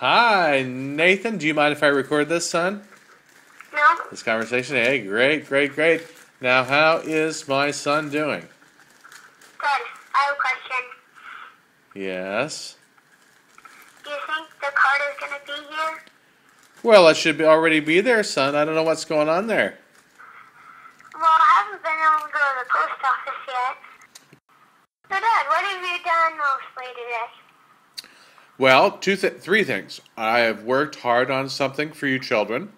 Hi, Nathan. Do you mind if I record this, son? No. This conversation? Hey, great, great, great. Now, how is my son doing? Good. I have a question. Yes. Do you think the card is going to be here? Well, it should already be there, son. I don't know what's going on there. Well, I haven't been able to go to the post office yet. So, Dad, what have you done mostly today? Well, three things. I have worked hard on something for you children.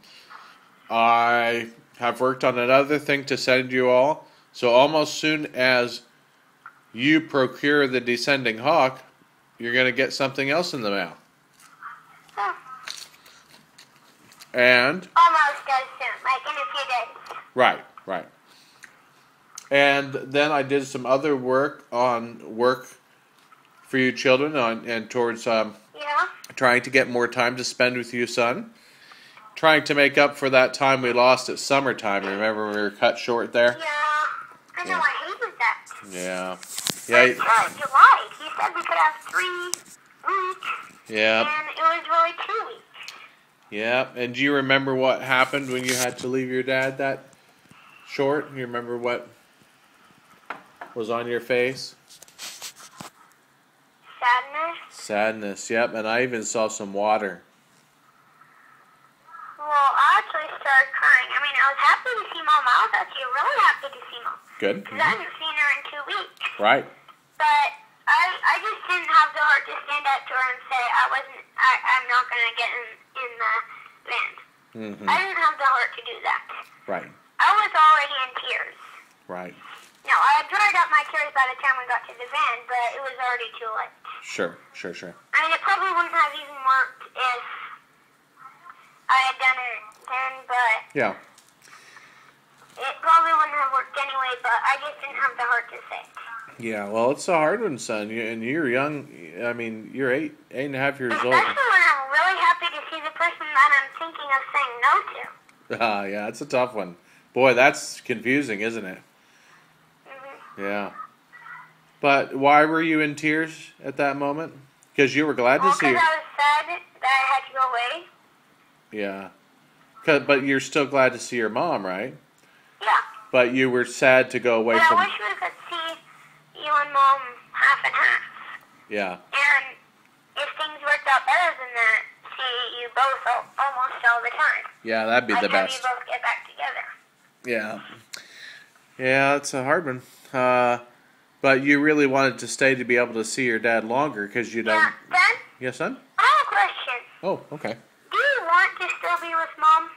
I have worked on another thing to send you all. So almost soon as you procure the descending hawk, you're going to get something else in the mail. Oh. And? Almost as soon, like in a few days. Right, right. And then I did some other work for you children and towards trying to get more time to spend with you, son. Trying to make up for that time we lost at summertime. Remember when we were cut short there? Yeah. I know, I hated that. Yeah. Yeah. You lied. You said we could have 3 weeks. Yeah. And it was really 2 weeks. Yeah. And do you remember what happened when you had to leave your dad that short? You remember what was on your face? Sadness. Sadness, yep. And I even saw some water. Well, I actually started crying. I mean, I was happy to see Mom. I was actually really happy to see Mom. Good. Because I hadn't seen her in 2 weeks. Right. But I just didn't have the heart to stand up to her and say I'm not going to get in the van. Mm-hmm. I didn't have the heart to do that. Right. I was already in tears. Right. No, I had dried up my tears by the time we got to the van, but it was already too late. Sure. I mean, it probably wouldn't have even worked if I had done it then, but Yeah. it probably wouldn't have worked anyway, but I just didn't have the heart to say it. Yeah, well, it's a hard one, son. And you're young. I mean, you're eight and a half years old. Especially when I'm really happy to see the person that I'm thinking of saying no to. Yeah, it's a tough one. Boy, that's confusing, isn't it? Mm-hmm. Yeah. But why were you in tears at that moment? Because you were glad to see her. Because I was sad that I had to go away. Yeah. But you're still glad to see your mom, right? Yeah. But you were sad to go away from... I wish we could see you and Mom half and half. Yeah. And if things worked out better than that, see you both almost all the time. Yeah, that'd be the best. Have you both get back together. Yeah. Yeah, it's a hard one. But you really wanted to stay to be able to see your dad longer because you don't... Yeah, Dad? Yes, son? I have a question. Oh, okay. Do you want to still be with Mom?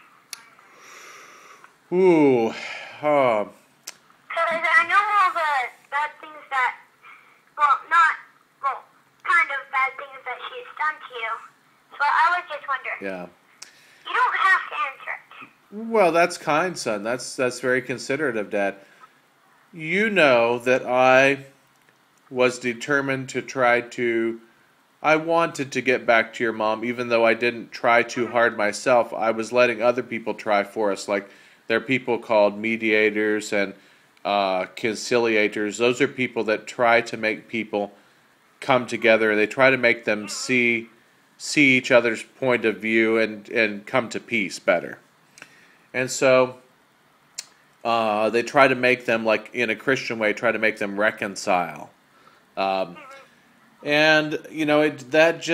Ooh. Because I know all the bad things that... kind of bad things that she's done to you. So I was just wondering. Yeah. You don't have to answer it. Well, that's kind, son. That's very considerate of Dad. You know that I was determined to try to... I wanted to get back to your mom, even though I didn't try too hard myself. I was letting other people try for us. Like, there are people called mediators and conciliators. Those are people that try to make people come together. They try to make them see each other's point of view and come to peace better. And so they try to make them, like in a Christian way, try to make them reconcile. And, you know, that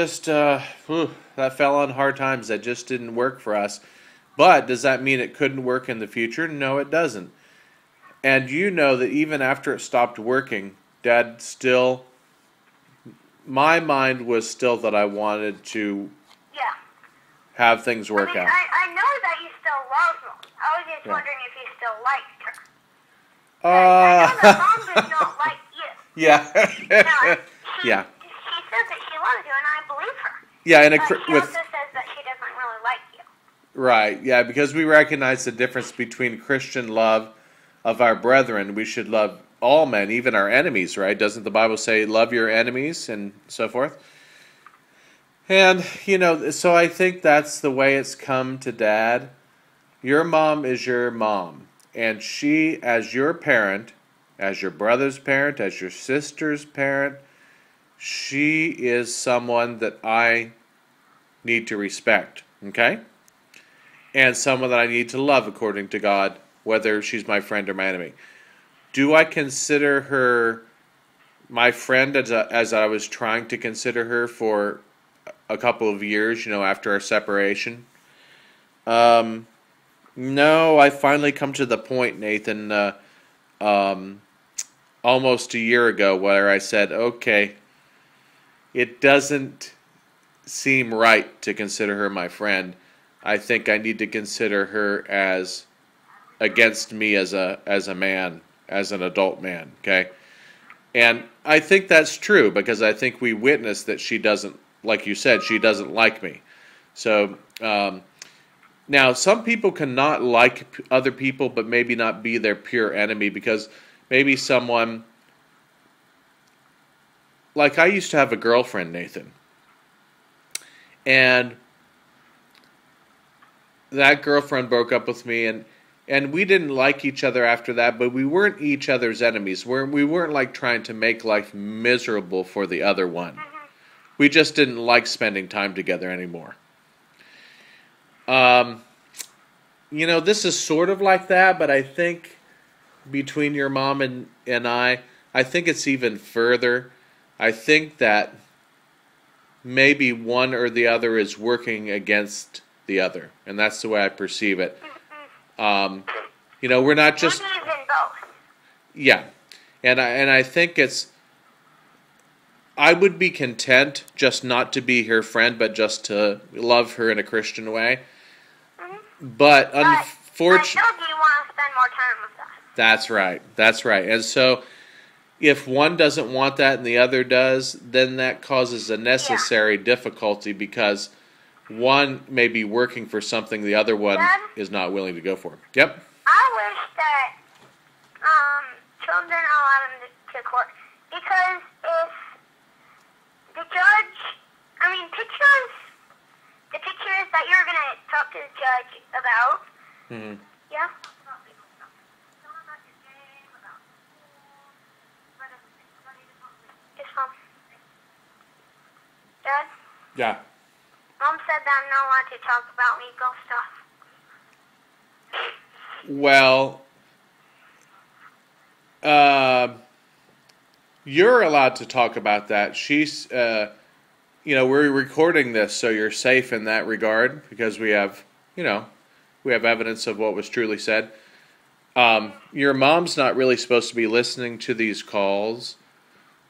fell on hard times. That just didn't work for us. But does that mean it couldn't work in the future? No, it doesn't. And you know that even after it stopped working, Dad still... My mind was still that I wanted to have things work out. I know that you still love Mom. I was just wondering if you still liked her. I know that Mom does not like you. Yeah. Yeah. She says that she loves you, and I believe her. Yeah, but she also says that she doesn't really like you. Right, yeah, because we recognize the difference between Christian love of our brethren. We should love all men, even our enemies, right? Doesn't the Bible say, love your enemies and so forth? And, you know, so I think that's the way it's come to Dad. Your mom is your mom. And she, as your parent, as your brother's parent, as your sister's parent, she is someone that I need to respect, okay? And someone that I need to love according to God, whether she's my friend or my enemy. Do I consider her my friend as I was trying to consider her for a couple of years, after our separation? No, I finally come to the point, Nathan, almost a year ago where I said, okay, it doesn't seem right to consider her my friend. I think I need to consider her as against me as a man, as an adult man, okay? And I think that's true because I think we witnessed that she doesn't, like you said, she doesn't like me. So, now some people cannot like other people but maybe not be their pure enemy because maybe someone, like I used to have a girlfriend, Nathan, and that girlfriend broke up with me, and we didn't like each other after that, but we weren't each other's enemies. We weren't like trying to make life miserable for the other one. We just didn't like spending time together anymore. This is sort of like that, but I think between your mom and I think it's even further. I think that maybe one or the other is working against the other, and that's the way I perceive it. We're not just... Maybe even both. Yeah, and I think I would be content just not to be her friend, but just to love her in a Christian way. But unfortunately... But do you want to spend more time with us? That's right. And so, if one doesn't want that and the other does, then that causes a necessary difficulty because one may be working for something the other one Dad? is not willing to go for. Yep. I wish that children are allowed to court because if the judge, the pictures that you're going to talk to the judge about, yeah? It's home. Dad? Yeah. Mom said that I'm not allowed to talk about legal stuff. Well, you're allowed to talk about that. She's, we're recording this, so you're safe in that regard because we have evidence of what was truly said. Your mom's not really supposed to be listening to these calls.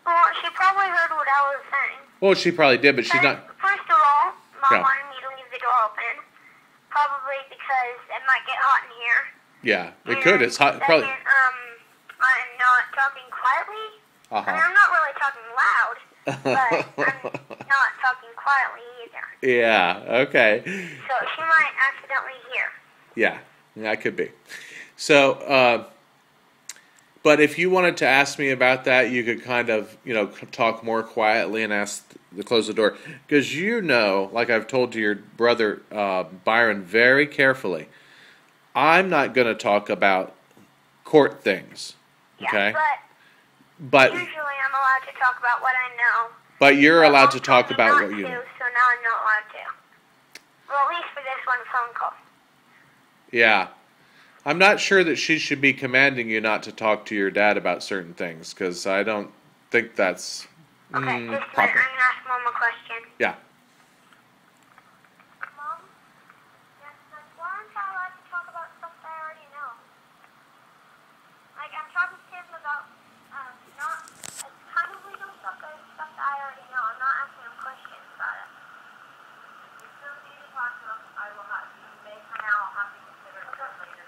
Well, she probably heard what I was saying. Well, she probably did, but she's not... First of all, Mom wanted me to leave the door open, probably because it might get hot in here. Yeah, it could. It's hot. Second, Probably. I'm not talking quietly. I'm not really talking loud, but I'm not talking quietly either. Yeah. Okay. So she might accidentally hear. Yeah, that could be. So, but if you wanted to ask me about that, you could kind of, talk more quietly and ask to close the door. Because like I've told to your brother, Byron, very carefully, I'm not going to talk about court things, okay? Yeah, but usually I'm allowed to talk about what I know. But you're allowed to talk about what you know. So now I'm not allowed to. Well, at least for this one phone call. Yeah. I'm not sure that she should be commanding you not to talk to your dad about certain things, because I don't think that's Okay, just a minute. I'm proper. going to ask Mom a question. Yeah. Mom? Yes, why aren't I allowed to talk about stuff that I already know? Like, I'm talking to him about, kind of legal stuff, but stuff that I already know. I'm not asking him questions about it. You still need to talk to him. I will have to. For now, I'll have to consider it later.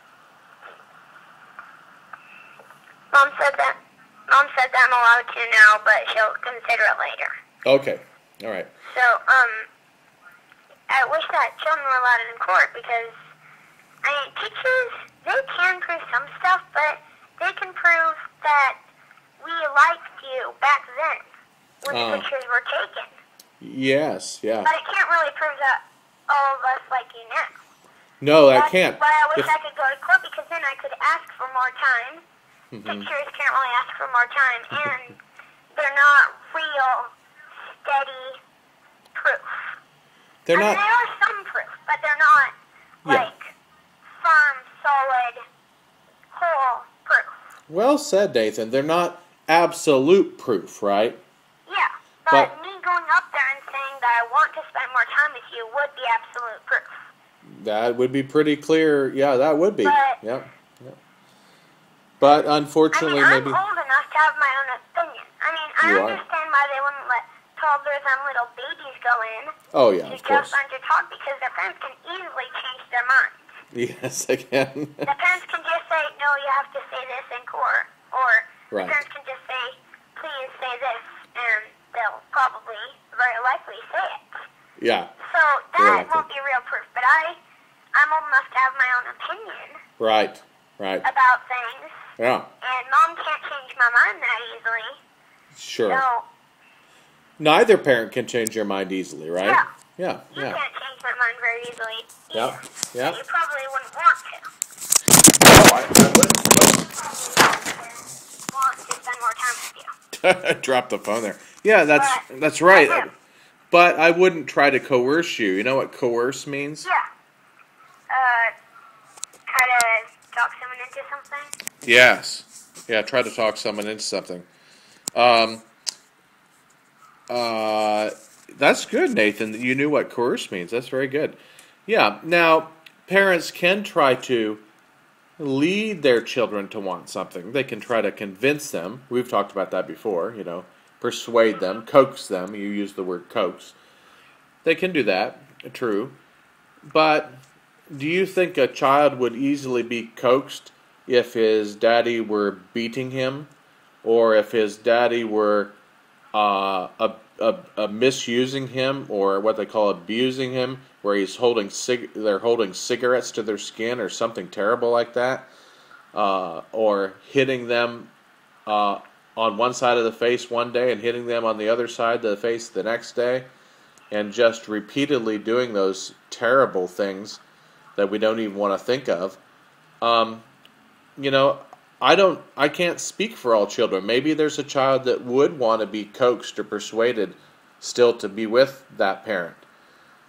Mom said that I'm allowed to now, but she'll consider it later. Okay. All right. So, I wish that children were allowed in court because, pictures, they can prove some stuff, but they can prove that we liked you back then when the pictures were taken. Yes, yeah. But it can't really prove that all of us like you now. No, that can't. But I wish I could go to court because then I could ask for more time. Pictures can't really ask for more time, and they're not real, steady proof. They're I not. mean, there are some proof, but they're not, Yeah. like, firm, solid, whole proof. Well said, Nathan. They're not absolute proof, right? Yeah, But but me going up there and saying that I want to spend more time with you would be absolute proof. that would be pretty clear. Yeah, that would be. But, Yep. Yep. But unfortunately, I'm maybe old enough to have my own opinion. I mean, I You are. understand why they wouldn't let toddlers and little babies go in Oh yeah, to of course. just learn to talk because their parents can easily change their minds. Yes, again. The parents can just say, no, you have to say this in court. Or Right. the parents can just say, please say this, and they'll probably, very likely, say it. Yeah. So Very that won't be real proof. But I'm old enough to have my own opinion Right. Right. about things. Yeah. And Mom can't change my mind that easily. Sure. So Neither parent can change your mind easily, right? Yeah. Yeah. you Yeah. can't change my mind very easily Yep. either. Yep. And you probably wouldn't want to. Oh, I You probably want to spend more time with you. dropped the phone there. Yeah, that's right. I do. But I wouldn't try to coerce you. You know what coerce means? Yeah. Try to talk someone into something. Yes. Yeah, try to talk someone into something. That's good, Nathan. You knew what coerce means. That's very good. Yeah. Now, parents can try to lead their children to want something. They can try to convince them. We've talked about that before, persuade them, coax them. You use the word coax. They can do that, true. But do you think a child would easily be coaxed if his daddy were beating him, or if his daddy were misusing him, or what they call abusing him, where he's they're holding cigarettes to their skin or something terrible like that, or hitting them on one side of the face one day and hitting them on the other side of the face the next day, and just repeatedly doing those terrible things that we don't even want to think of. I can't speak for all children. Maybe there's a child that would want to be coaxed or persuaded still to be with that parent.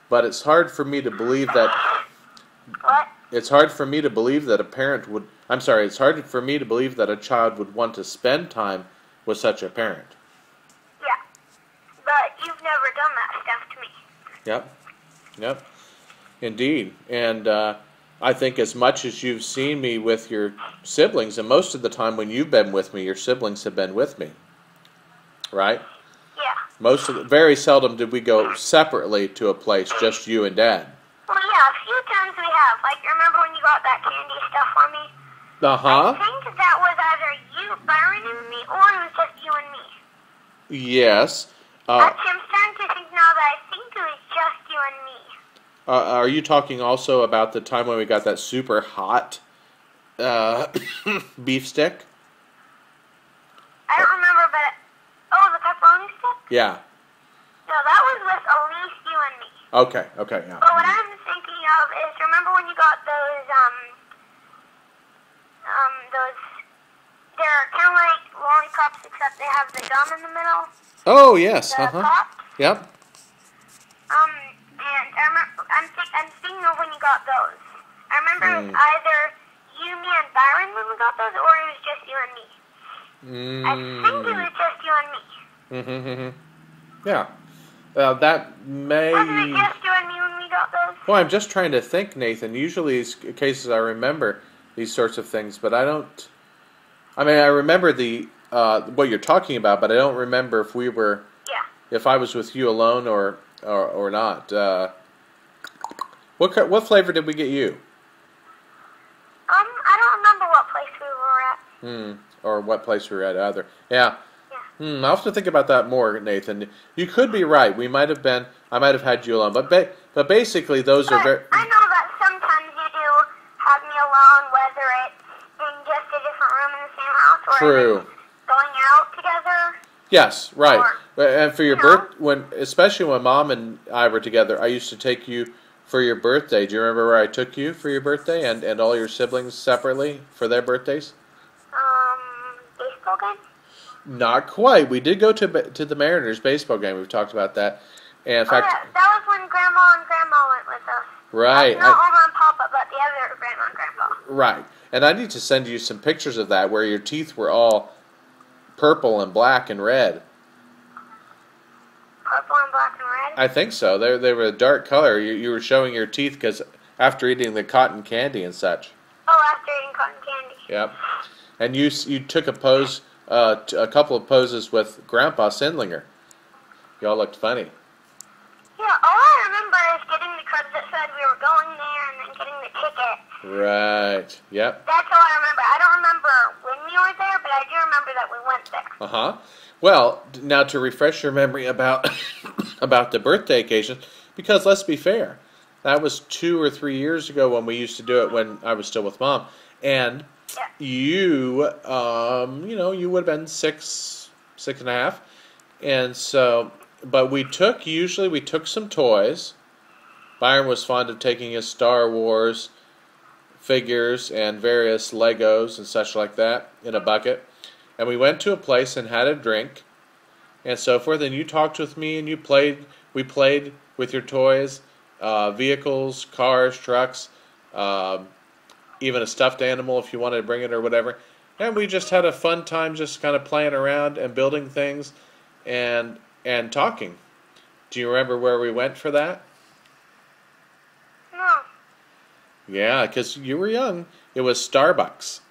But it's hard for me to believe that. What? It's hard for me to believe that it's hard for me to believe that a child would want to spend time with such a parent. Yeah. But you've never done that stuff to me. Yep. Indeed. And I think as much as you've seen me with your siblings, and most of the time when you've been with me, your siblings have been with me. Right? Yeah. Very seldom did we go separately to a place, just you and Dad. Well, yeah, a few times we have. Like, remember when you got that candy stuff for me? Uh-huh. I think that was either you, Byron, and me, or it was just you and me. Yes. Actually, I'm starting to think now that I think it was just you and me. Are you talking also about the time when we got that super hot beef stick? I don't remember, but... Oh, the pepperoni stick? Yeah. No, that was with at least you and me. Okay, yeah. But what I'm thinking of is, remember when you got those, they're kind of like lollipops, except they have the gum in the middle. Oh, yes, The uh-huh. pops. Yep. And I remember, I'm thinking of when you got those. I remember it was either you, me, and Byron when we got those, or it was just you and me. I think it was just you and me. Yeah. That may... Wasn't it just you and me when we got those? Well, I'm just trying to think, Nathan. Usually these cases I remember these sorts of things, but I don't... I mean, I remember what you're talking about, but I don't remember if we were... Yeah. If I was with you alone or not. What flavor did we get you? I don't remember what place we were at. Or what place we were at either. Yeah. Yeah. I'll have to think about that more, Nathan. You could be right. I might have had you alone, but basically those are very. I know that sometimes you do have me alone, whether it's in just a different room in the same house, or True. going out together. Yes, right. Or, and for your especially when Mom and I were together, I used to take you for your birthday. Do you remember where I took you for your birthday, and all your siblings separately for their birthdays? Baseball game? Not quite. We did go to the Mariners baseball game. We've talked about that. And in fact, yeah, that was when Grandma and Grandma went with us. right, Not Mama and Papa, but the other Grandma and Grandpa. right. And I need to send you some pictures of that where your teeth were all purple and black and red. Purple and black and red? I think so. They were a dark color. You were showing your teeth because after eating the cotton candy and such. Oh, after eating cotton candy. Yep. And you took a pose, a couple of poses with Grandpa Sindlinger. Y'all looked funny. Yeah, all I remember is getting the card that said we were going there and then getting the ticket. Right. Yep. That's all I remember. I don't remember when we were there, but I do remember that we went there. Uh-huh. Well, now to refresh your memory about about the birthday occasion, because let's be fair, that was 2 or 3 years ago when we used to do it when I was still with Mom, and Yeah. you, you would have been 6.5, and so, but we took some toys. Byron was fond of taking his Star Wars figures and various Legos and such like that in a bucket. And we went to a place and had a drink and so forth. And you talked with me and we played with your toys, vehicles, cars, trucks, even a stuffed animal if you wanted to bring it or whatever. And we just had a fun time just kind of playing around and building things and talking. Do you remember where we went for that? No. Yeah, because you were young. It was Starbucks.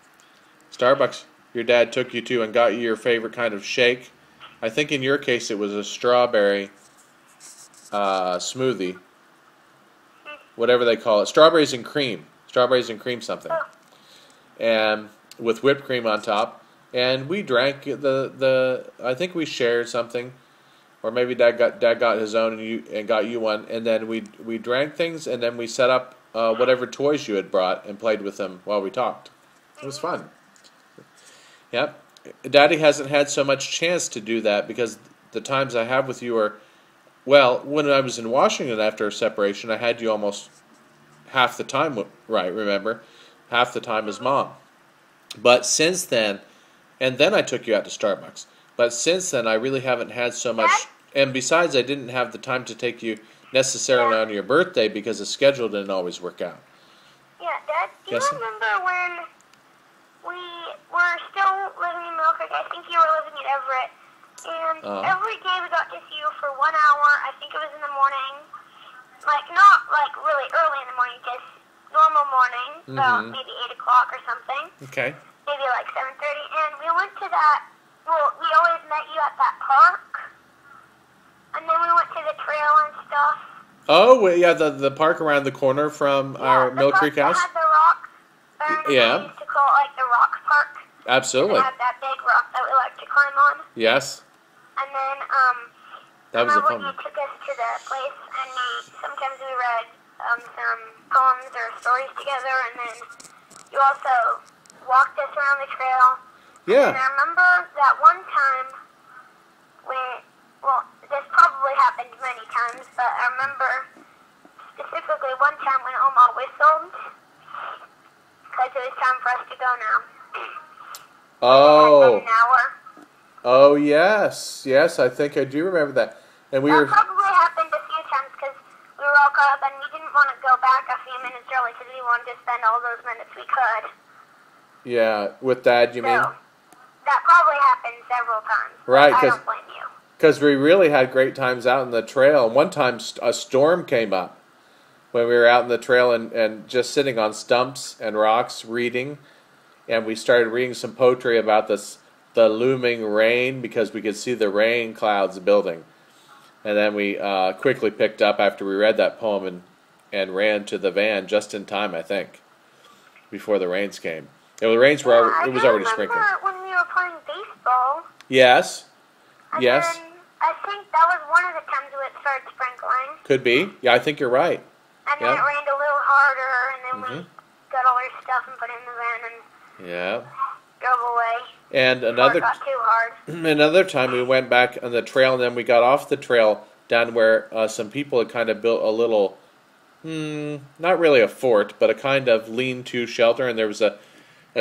Starbucks, your dad took you to and got you your favorite kind of shake. I think in your case it was a strawberry smoothie. Whatever they call it. Strawberries and cream. Strawberries and cream something. And with whipped cream on top. And we drank I think we shared something. Or maybe Dad got his own and got you one. And then we drank things and then we set up whatever toys you had brought and played with them while we talked. It was fun. Yep. Daddy hasn't had so much chance to do that because the times I have with you are, well, when I was in Washington after a separation, I had you almost half the time, right, remember? Half the time as Mom. But since then, and then I took you out to Starbucks. But since then, I really haven't had so much, and besides, I didn't have the time to take you necessarily on your birthday because the schedule didn't always work out. Yeah, Dad, do you Yes. remember when we were still living in Mill Creek? I think you were living in Everett. And every day we got to see you for 1 hour. I think it was in the morning. Like, not like really early in the morning, just normal morning, about maybe 8 o'clock or something. Okay. Maybe like 7:30. And we went to that, well, we always met you at that park. And then we went to the trail and stuff. Oh, well, yeah, the park around the corner from our Mill Creek house? Had the rock. Yeah. We used to call it like the rock park. Absolutely. It had that big rock that we like to climb on. Yes. And then, That was a remember fun when you one. took us to the place and sometimes we read some poems or stories together, and then you also walked us around the trail. Yeah. And I remember that one time when, well, this probably happened many times, but I remember specifically one time when Oma whistled because it was time for us to go now. Oh. An hour. Oh, yes. Yes, I think I do remember that. And we were... That probably happened a few times because we were all caught up and we didn't want to go back a few minutes early because we wanted to spend all those minutes we could. Yeah, with Dad, you mean? That probably happened several times. Right, I don't blame you. Because we really had great times out in the trail. And one time a storm came up when we were out in the trail and just sitting on stumps and rocks reading. And we started reading some poetry about the looming rain because we could see the rain clouds building. And then we quickly picked up after we read that poem and ran to the van just in time, I think, before the rains came. The rains were it was already sprinkling. I remember when we were playing baseball. Yes. And Yes. then I think that was one of the times when it started sprinkling. Could be. Yeah, I think you're right. And then it rained a little harder, and then we got all our stuff and put it in the van and drove away. And Before it got too hard. another time we went back on the trail, and then we got off the trail down where some people had kind of built a little, not really a fort, but a kind of lean-to shelter, and there was a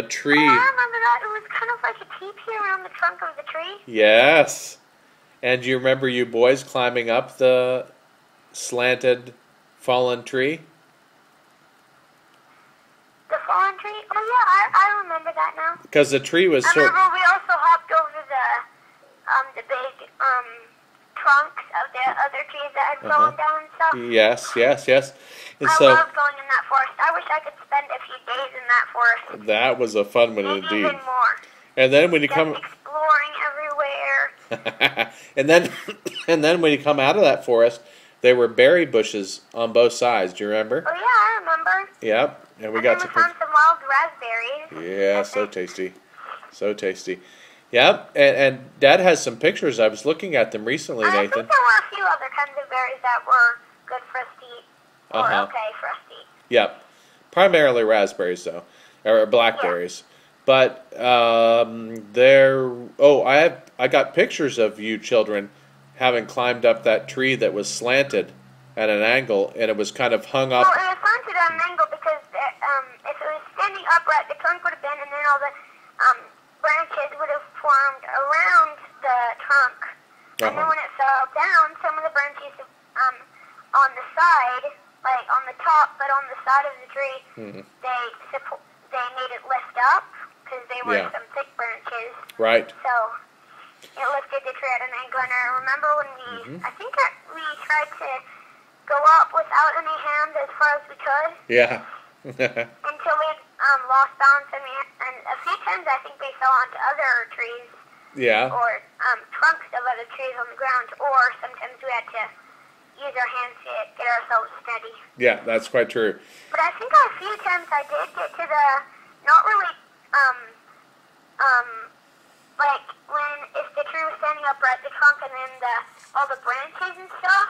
tree. Oh, I remember that. It was kind of like a teepee around the trunk of the tree. Yes. And do you remember you boys climbing up the slanted, fallen tree? The fallen tree? Oh yeah, I remember that now. Because the tree was I sort. remember we also hopped over the big trunks of the other trees that had fallen down and stuff. Yes. And I so love going in that forest. I wish I could spend a few days in that forest. that was a fun one Maybe indeed. even more. And then when you Just come, exploring everywhere. and then when you come out of that forest, there were berry bushes on both sides. Do you remember? Oh yeah, I remember. Yep. And we And got then to. we found some wild raspberries. Yeah, so tasty. So tasty. Yep, and Dad has some pictures. I was looking at them recently, I think Nathan. there were a few other kinds of berries that were good for us to eat. Or okay for us to eat. Yep. Primarily raspberries, though, or blackberries. But I got pictures of you children having climbed up that tree that was slanted at an angle, and it was kind of hung up. Well, it was slanted at an angle because if it was standing upright, the trunk would have been, and then all the branches would have formed around the trunk. And then when it fell down, some of the branches on the side, like on the top, but on the side of the tree, they made it lift up because they were some thick branches. Right. So it lifted the tree at an angle. And I remember when I think that we tried to go up without any hands as far as we could. Yeah. Until we lost balance, and a few times I think we fell onto other trees. Yeah. Or trunks of other trees on the ground, or sometimes we had to use our hands to get ourselves steady. Yeah, that's quite true. But I think a few times I did get to the, not really, like when, if the tree was standing upright, the trunk and then all the branches and stuff.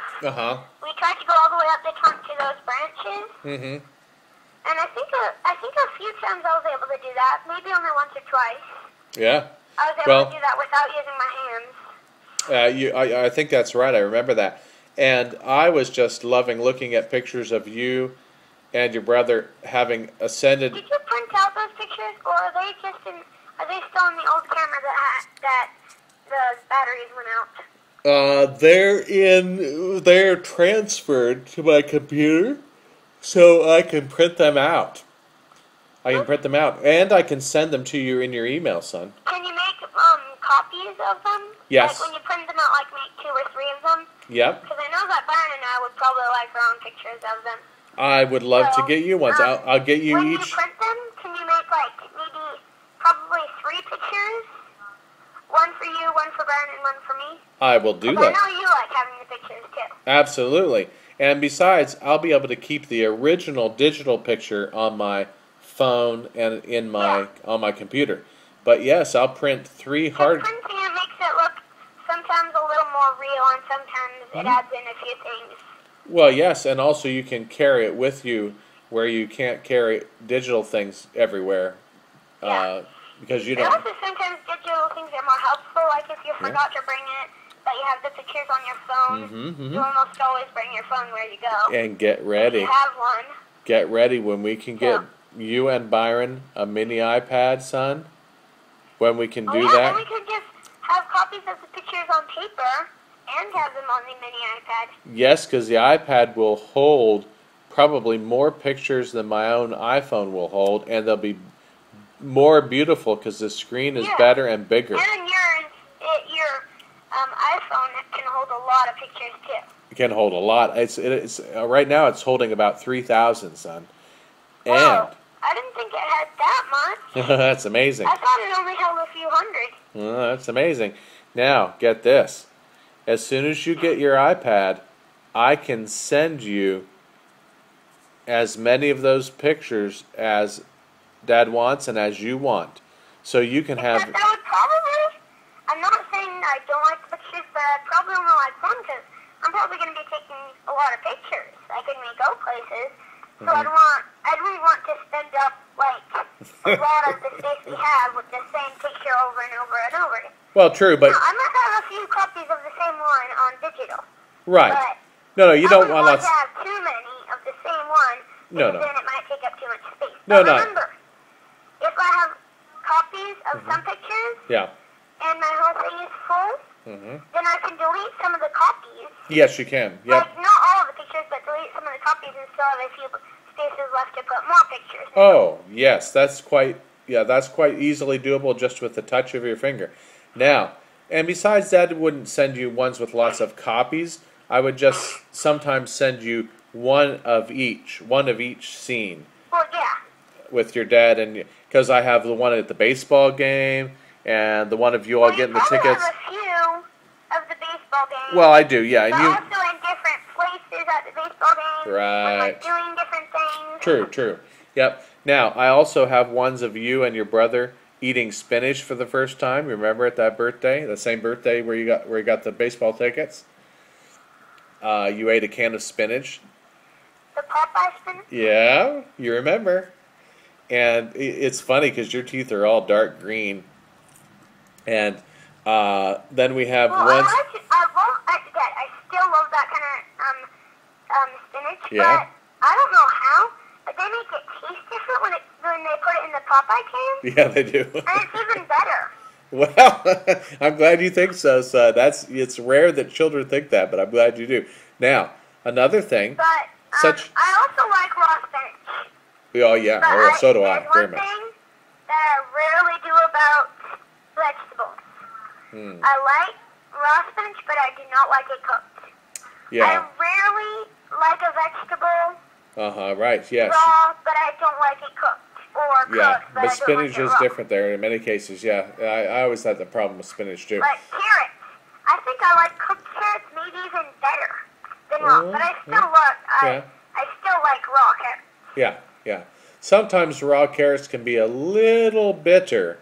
We tried to go all the way up the trunk to those branches. And I think a few times I was able to do that, maybe only once or twice. Yeah. I was able to do that without using my hands. I think that's right. I remember that. And I was just loving looking at pictures of you and your brother having ascended. Did you print out those pictures, or are they still in the old camera that the batteries went out? They're transferred to my computer, so I can print them out. And I can send them to you in your email, son. Can you make copies of them? Yes. Like when you print them out, like make 2 or 3 of them? Yep. Because I know that Byron and I would probably like our own pictures of them. I would love to get you ones. I'll get you when each. When you print them, can you make like maybe probably 3 pictures? One for you, one for Byron, and one for me? I will do that. I know you like having the pictures too. Absolutely. And besides, I'll be able to keep the original digital picture on my phone and on my computer. But yes, I'll print 3 hard. Printing it makes it look sometimes a little more real, and sometimes it adds in a few things. Well, yes, and also you can carry it with you where you can't carry digital things everywhere. Because you don't. Also, sometimes digital things are more helpful. Like if you forgot to bring it, but you have the pictures on your phone, you almost always bring your phone where you go. And get ready. If you have one. Get ready when we can get you and Byron a mini iPad, son. When we can do that. Then we could just have copies of the pictures on paper and have them on the mini iPad. Yes, because the iPad will hold probably more pictures than my own iPhone will hold, and they'll be more beautiful because the screen is better and bigger. And your iPhone can hold a lot of pictures too. It can hold a lot. It's right now it's holding about 3,000, son. Whoa. I didn't think it had that much. That's amazing. I thought it only held a few hundred. That's amazing. Now, get this. As soon as you get your iPad, I can send you as many of those pictures as Dad wants and as you want. So you can have... Except I would probably... I'm not saying I don't like the pictures, but I'd probably only like one because I'm probably going to be taking a lot of pictures. Like when we go places. So I wouldn't want to spend up like a lot of the space we have with the same picture over and over and over again. Well, true, but... No, I might have a few copies of the same one on digital. Right. But no, you don't want lots. I wouldn't want to have too many of the same one because then it might take up too much space. But remember, if I have copies of some pictures and my whole thing is full, then I can delete some of the copies. Yes, you can. Yep. Like, not all of the put more pictures. Oh, yes, that's quite easily doable just with the touch of your finger. Now, and besides that, it wouldn't send you ones with lots of copies. I would just sometimes send you one of each scene Well, yeah. with your dad, and because I have the one at the baseball game and the one of you all getting the tickets. I have a few of the baseball games. Well, I do, yeah, and but you also in different places at the baseball game. Right. Like doing different things. True. Yep. Now, I also have ones of you and your brother eating spinach for the first time. Remember at that birthday, the same birthday where you got the baseball tickets? You ate a can of spinach. The Popeye spinach? Yeah, you remember. And it's funny because your teeth are all dark green. And then we have ones. I still love that kind of spinach. Yeah. But I don't know how, but they make it taste different when they put it in the Popeye can. Yeah, they do. And it's even better. Well, I'm glad you think so. So it's rare that children think that, but I'm glad you do. Now, another thing. But I also like raw spinach. Oh yeah, But so do I. There's Very one much. thing that I rarely do about vegetables. I like raw spinach, but I do not like it cooked. Yeah. I rarely like a vegetable Right. Yes. raw, but I don't like it cooked. Or cooked, Yeah, but but I don't spinach like it is raw. different there in many cases. Yeah, I always had the problem with spinach too. Like carrots. I think I like cooked carrots maybe even better than raw. But I still like raw carrots. Yeah. Sometimes raw carrots can be a little bitter,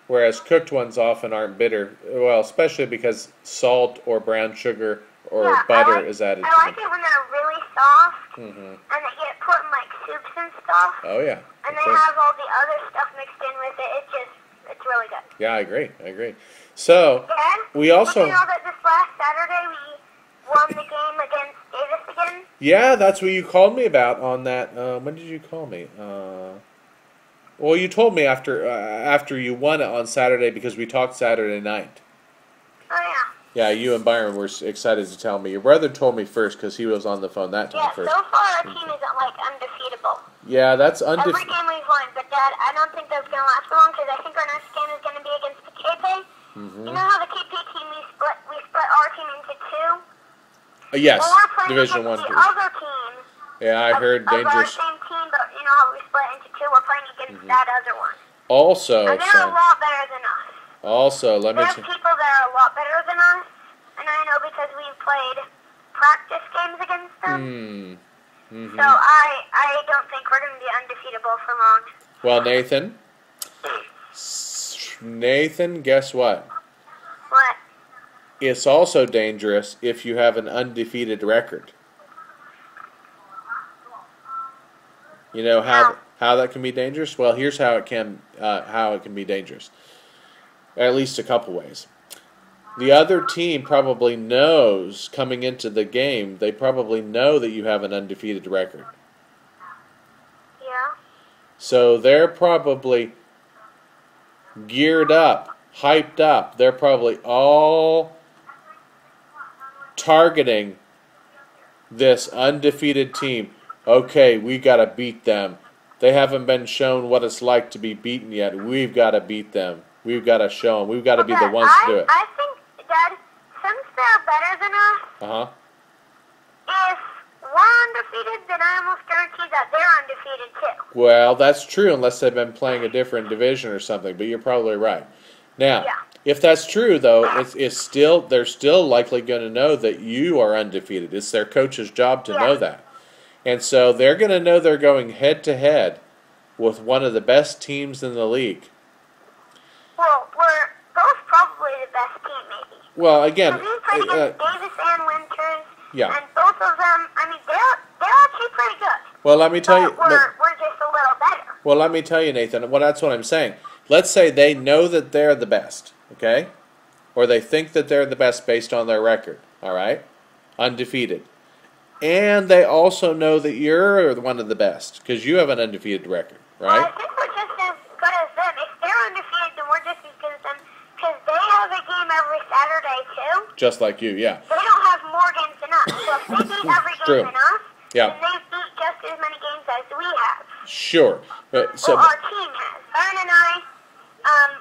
whereas cooked ones often aren't bitter. Well, especially because salt or brown sugar or butter is added to I like them. it when they're really soft Mm-hmm. and they get put in like soups and stuff. Oh yeah. And of they course. have all the other stuff mixed in with it. It's really good. Yeah, I agree. So Dad, we also. did you know that this last Saturday we won the game against Davis again? Yeah, that's what you called me about on that. When did you call me? Well, you told me after you won it on Saturday because we talked Saturday night. Oh yeah. Yeah, you and Byron were excited to tell me. Your brother told me first because he was on the phone that time Yeah, first. so far our team isn't like undefeatable. Yeah, that's Every undefeated. game we've won, but Dad, I don't think that's going to last for long because I think our next game is going to be against the KP. You know how the KP team, we split our team into two? Yes, Well, we're playing Division against 1. the other team. Yeah, I heard of our dangerous. same team, but you know how we split into two? We're playing against that other one. Also, And they're a son. lot better than us. Also, let me. There's people that are a lot better than us, and I know because we've played practice games against them. So I don't think we're going to be undefeatable for long. Well, Nathan, guess what? What? It's also dangerous if you have an undefeated record. You know how that can be dangerous? Well, here's how it can be dangerous. At least a couple ways. The other team probably knows coming into the game, they probably know that you have an undefeated record. Yeah? So they're probably geared up, hyped up. They're probably all targeting this undefeated team. Okay, we got to beat them. They haven't been shown what it's like to be beaten yet. We've got to beat them. We've got to show them. We've got to be the ones to do it. I think, Dad, since they're better than us, if we're undefeated, then I almost guarantee that they're undefeated too. Well, that's true unless they've been playing a different division or something, but you're probably right. Now, if that's true, though, they're still likely going to know that you are undefeated. It's their coach's job to know that. And so they're going to know they're going head-to-head with one of the best teams in the league. Well, we're both probably the best team, maybe. Well, again, We played against Davis and Winters, yeah. and both of them, I mean, they're actually pretty good. Well, let me tell you. But we're just a little better. Well, let me tell you, Nathan. Well, that's what I'm saying. Let's say they know that they're the best, okay? Or they think that they're the best based on their record, all right? Undefeated. And they also know that you're one of the best because you have an undefeated record, right? Well, I think we're just as good as them. If they're undefeated, then we're just as good as them because they have a game every Saturday, too. Just like you, yeah. They don't have more games than us. So if they beat every game than us, Yeah. then they beat just as many games as we have. Sure. So Well, our team has. Byron and I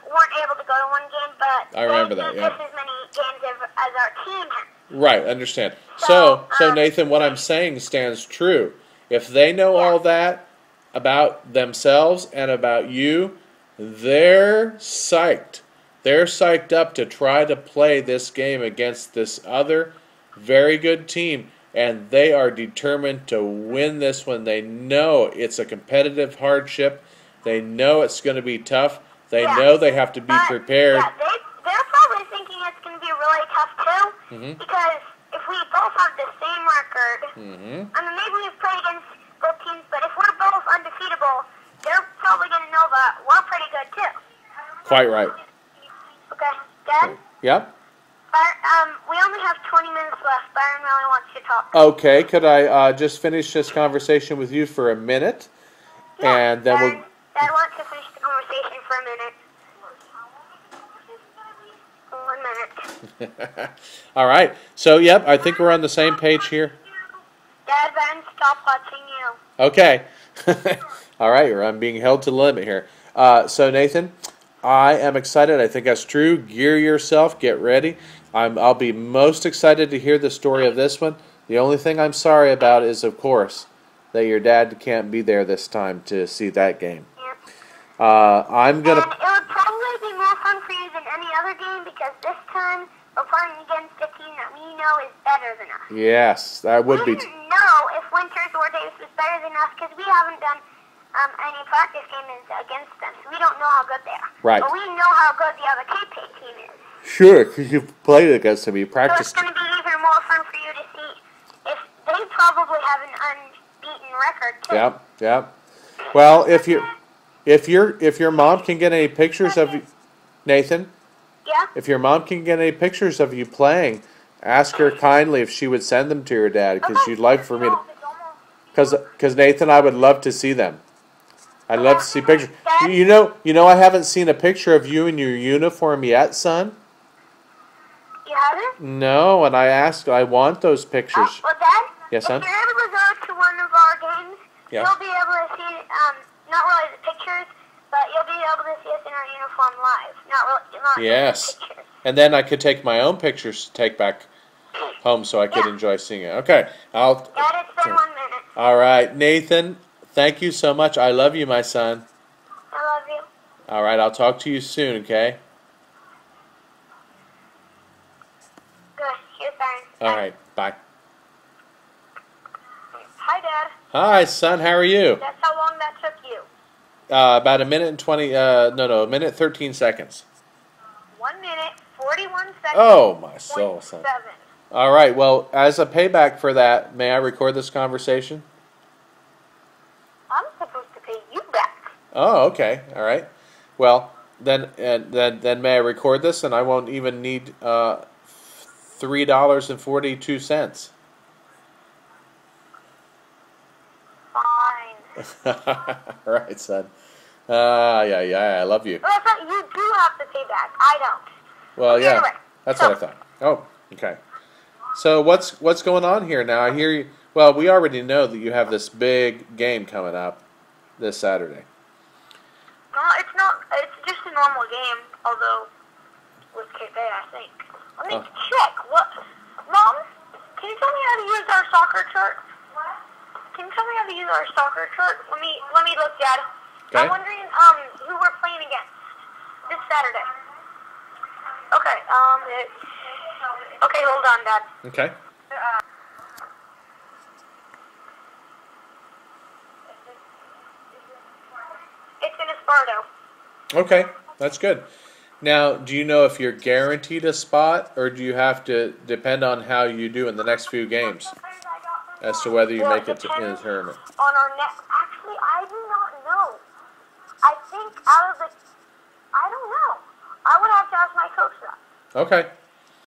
weren't able to go to one game, but I remember they that, did yeah. just as many games as our team has. right, understand. So, So Nathan, what I'm saying stands true. If they know yeah. all that about themselves and about you, they're psyched. They're psyched up to try to play this game against this other very good team, and they are determined to win this one. They know it's a competitive hardship. They know it's going to be tough. They Yeah. know they have to be But, prepared. yeah, they're probably thinking it's going to be really tough too, because if we both have the same record, I mean, maybe we've played against both teams, but if we're both undefeatable, they're probably going to know that we're pretty good too. Quite right. Okay, Dad? Yep. We only have 20 minutes left. Byron really wants to talk. Okay, could I just finish this conversation with you for a minute? Yeah, And then Byron, Dad wants to finish the conversation for a minute. 1 minute. All right. So, yep, I think we're on the same page here. Dad, Byron, stop watching you. Okay. All right, I'm being held to the limit here. So, Nathan, I am excited. I think that's true. Gear yourself. Get ready. I'll be most excited to hear the story of this one. The only thing I'm sorry about is, of course, that your dad can't be there this time to see that game. Yeah. I'm going to... And it would probably be more fun for you than any other game because this time we're playing against a team that we know is better than us. Yes, that would be... We didn't know if Winters or Davis was better than us because we haven't done any practice games against them, so we don't know how good they are. Right. But we know how good the other K-Pay team is. Sure, because you've played against them. You practiced. So it's going to be even more fun for you to see if they probably have an unbeaten record too. Yep, yep. Well, if your mom can get any pictures of you, Nathan, Yeah. if your mom can get any pictures of you playing, ask her kindly if she would send them to your dad, because she'd like for me to. Because Nathan, I would love to see them. I'd love to see pictures. You know, I haven't seen a picture of you in your uniform yet, son. You haven't? No, and I want those pictures. Well, Dad, Yes, son? if you're able to go to one of our games, Yeah. you'll be able to see, not really the pictures, but you'll be able to see us in our uniform live. Not Yes. the pictures. And then I could take my own pictures to take back home so I could enjoy seeing it. Okay. Dad, it's been 1 minute. All right, Nathan, thank you so much. I love you, my son. I love you. All right, I'll talk to you soon, okay? Good. Here's Byron. All right, bye. Hi, Dad. Hi, son, how are you? That's how long that took you. About a minute and 20, a minute 13 seconds. 1 minute, 41 seconds. Oh, my soul, son. 7. All right, well, as a payback for that, may I record this conversation? I'm supposed to pay you back. Oh, okay, all right. Well, then may I record this, and I won't even need $3.42. Fine. All right, son. Yeah, I love you. Well, I thought you do have to pay back. I don't. Well, Okay, yeah, anyway, that's so- what I thought. Oh, okay. So what's going on here now? I hear you. Well, we already know that you have this big game coming up this Saturday. No, it's not. It's just a normal game, although with KP, I think. Let me check. What? Mom, can you tell me how to use our soccer chart? What? Can you tell me how to use our soccer chart? Let me look, Dad. Okay. I'm wondering who we're playing against this Saturday. Okay. Okay, hold on, Dad. Okay. It's in Esparto. Okay, that's good. Now, do you know if you're guaranteed a spot, or do you have to depend on how you do in the next few games as to whether you make it in the tournament? On our next, actually, I do not know. I think out of the, I don't know. I would have to ask my coach that. Okay.